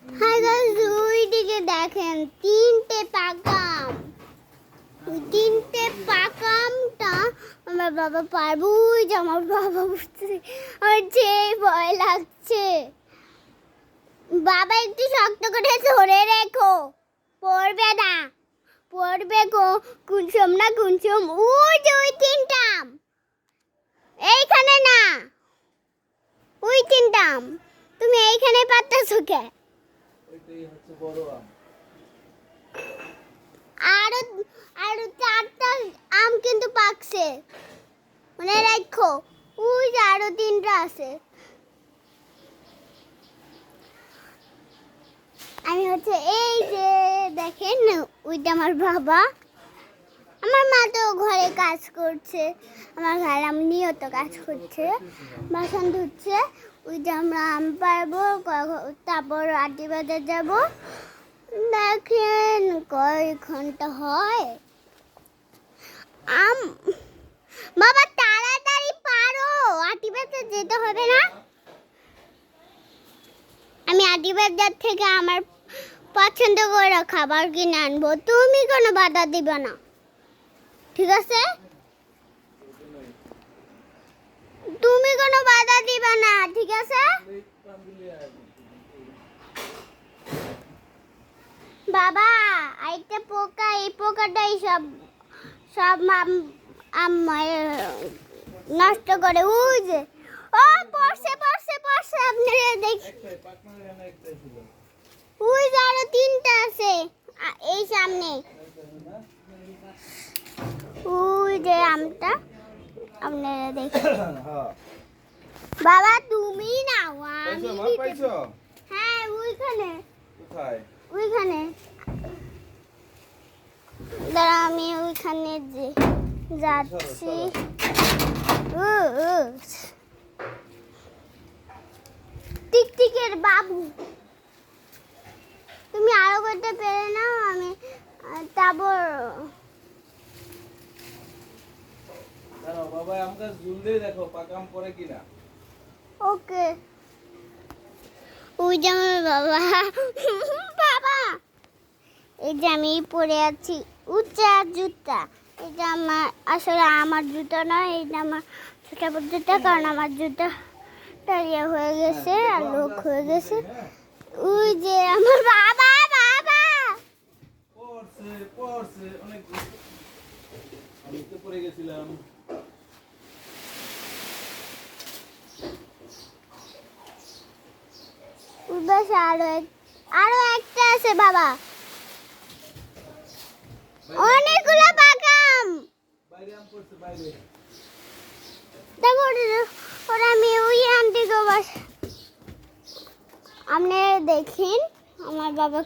Hi guys, ওইদিকে দেখেন তিনটে পাকা আম। ওই তিনটে পাকা আমটা আমার বাবা পারবো। ওই যে আমার বাবা উঠছে, আমার যে ভয় লাগছে। বাবা একটু শক্ত করে ধরে রেখো, পড়বে না, পড়বে গো। কুনসুম না কুনসুম, ওই যে ওই তিনটা আম, এইখানে না, ওই তিনটা আম তুমি এইখানে পারতেছো কে? ওইটাই হচ্ছে বড় আম। আরো আরো চারটা আম কিন্তু পাকছে, মনে রাখো। ওই যে আরো তিনটা আছে। আমি হচ্ছে এই যে দেখেন, ওইটা আমার বাবা। আমার মা তো ঘরে কাজ করছে, আমার খালামনিও তো কাজ করছে, বাসন ধুচ্ছে। ওই যে আমরা আম পারবো, তারপর আটি বাজার যাবো। দেখেন কয় ঘন্টা হয়। আম বাবা তাড়াতাড়ি পারো, আটি বাজার যেতে হবে না? আমি আটি বাজার থেকে আমার পছন্দ করে খাবার কিনে আনবো, তুমি কোনো বাধা দিবে না, ঠিক আছে? তুমি কোনো বাধা দিবে না, ঠিক আছে? বাবা আইতে পোকা, এই পোকাটাই সব সব নষ্ট করে। ওই যে ও পড়ছে পড়ছে পড়ছে, আপনারা দেখি। ওই যে আরো তিনটা আছে এই সামনে। ওই যে আমটা আপনারা দেখি। বাবা তুমি নাও, আমি দিতে। হ্যাঁ ওইখানে। কোথায়? ওইখানে দাঁড়া, আমি ওইখানে যাচ্ছি। টিকটিকের বাবু, তুমি আরো করতে পেরে নাও, আমি তারপর। দাঁড়াও বাবা, আম গাছ ঝুললেই দেখো পাকা আম পড়ে কিনা। ওকে। ওই যে আমার বাবা, বাবা এই যে আমি পরে আছি উচ্চা জুতা। এটা আমার আসলে আমার জুতা নয়, এটা আমার ছোট জুতা, কারণ আমার জুতা টাইয়া হয়ে গেছে আর লোক হয়ে গেছে। ওই যে আমার বাবা, বাবা পড়ছে পড়ছে অনেক, আমি তো পড়ে গেছিলাম। ওই পাশে আরো একটা আছে বাবা, অনেকগুলো বাগাম। বাইরে আম পড়ছে বাইরে। তারপরে ওরা আমি ওই আনতে গো বাস। আপনারা দেখেন আমার বাবা